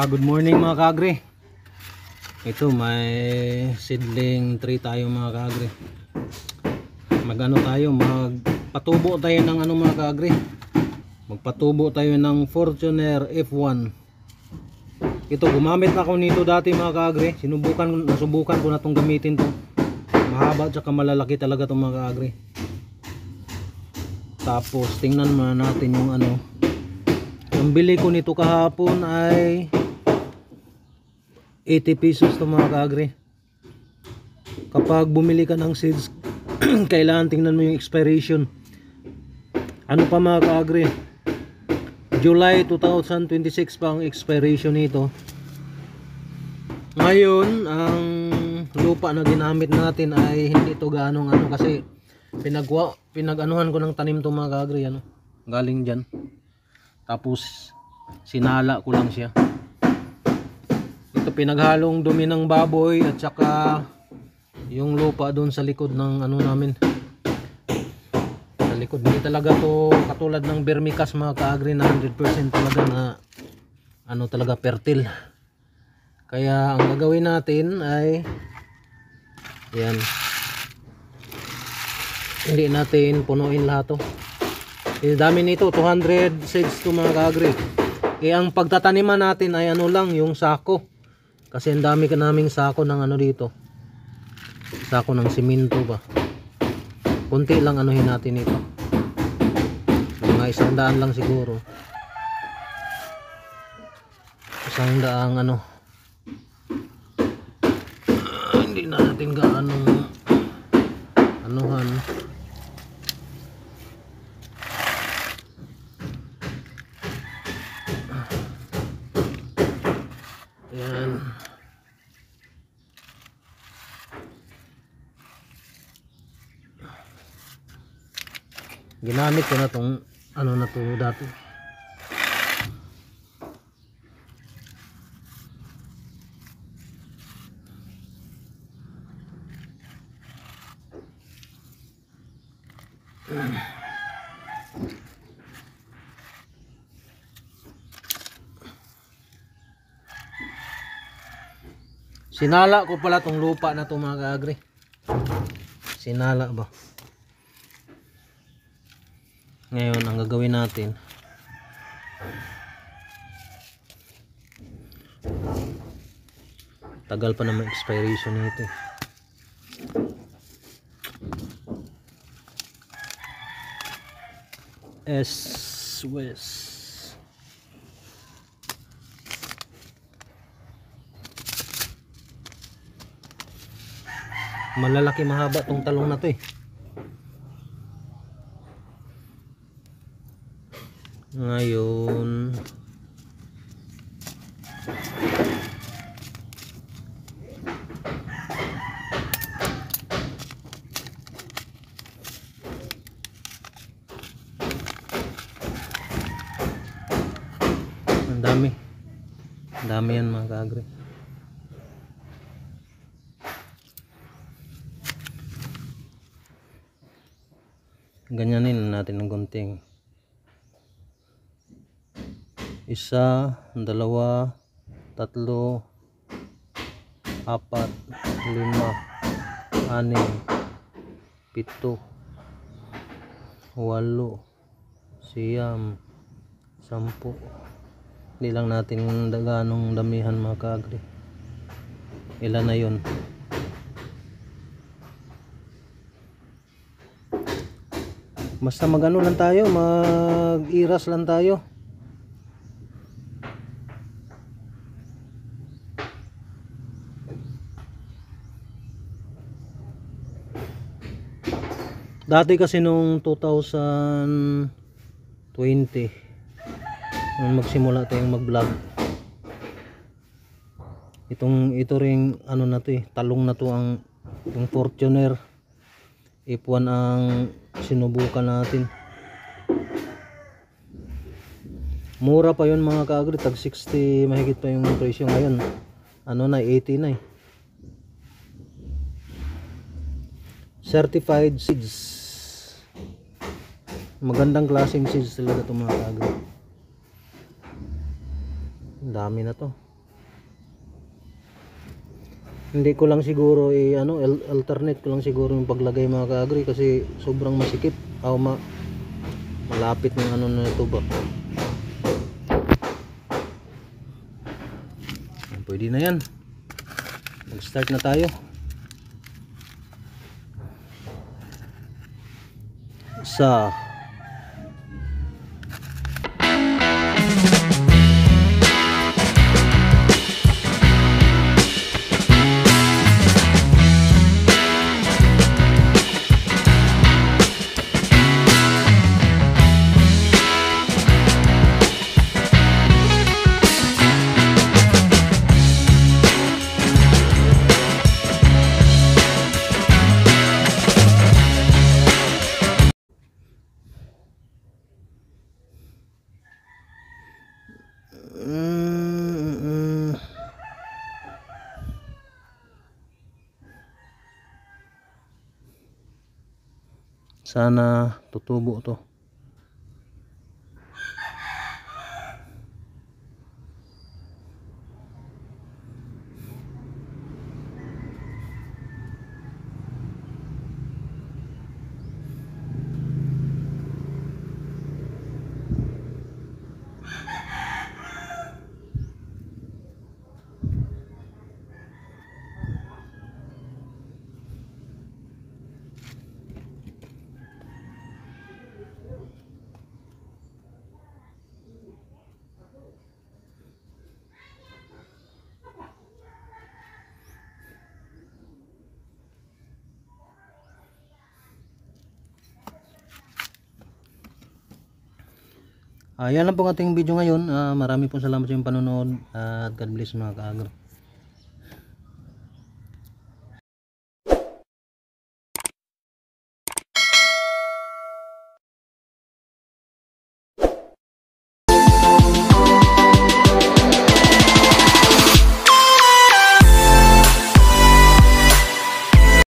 Good morning mga kaagri. Ito may seedling tree tayo mga kaagri. Magpatubo tayo ng mga kaagri. Magpatubo tayo ng Fortuner F1. Ito gumamit na ako nito dati mga kaagri. Nasubukan ko na itong gamitin to. Mahaba at saka malalaki talaga itong mga kaagri. Tapos tingnan muna natin yung ang bili ko nito kahapon ay 80 pesos to mga kaagri. Kapag bumili ka ng seeds kailangan tingnan mo yung expiration. Ano pa mga kaagri, July 2026 pa ang expiration nito. Ngayon ang lupa na ginamit natin ay hindi to ganong kasi pinag-anuhan ko ng tanim to mga kaagri, galing dyan. Tapos sinala ko lang siya. Ito pinaghalong dumi ng baboy at saka yung lupa doon sa likod ng namin. Sa likod, hindi talaga to katulad ng vermicast mga kaagri na 100% talaga na talaga fertile. Kaya ang gagawin natin ay yan. Hindi natin punuin lahat to. Dami nito, 200 seeds to mga kaagri. Ang pagtataniman natin ay lang yung sako. Kasi ang dami naming sako ng dito. Sako ng simento pa. Kunti lang natin ito. Mga 100 lang siguro. 100 hindi na natin anuhan. Yan. Ginamit ko na tong na to dati. Sinala ko pala tong lupa na to mga kaagri. Sinala ba? Ngayon ang gagawin natin, tagal pa naman expiration nito. West. Malalaki mahaba tong talong na to Ngayon ang dami yan mga kaagri. Ganyanin natin ng gunting. 1, 2, 3, 4, 5, 6, 6, 7, 8, 9, 10. Hindi lang natin ganong damihan mga kaagri. Ilan na yun? Basta lang tayo, mag-iras lang tayo. Dati kasi nung 2020 nung magsimula tayong mag-vlog, ito ring na to talong na to yung Fortuner F1 ang sinubukan natin. Mura pa yun mga kaagri, tag 60 mahigit pa yung presyo. Ngayon 80 na certified seeds, magandang klaseng seeds talaga itong mga kaagri. Dami na to. Hindi ko lang siguro alternate ko lang siguro yung paglagay mga ka-agri kasi sobrang masikip o malapit ng ano na ito ba. Pwede na yan, mag start na tayo sa sana tutubo to. Yan lang po ang ating video ngayon. Marami pong salamat sa inyong panonood at God bless mga ka-agro.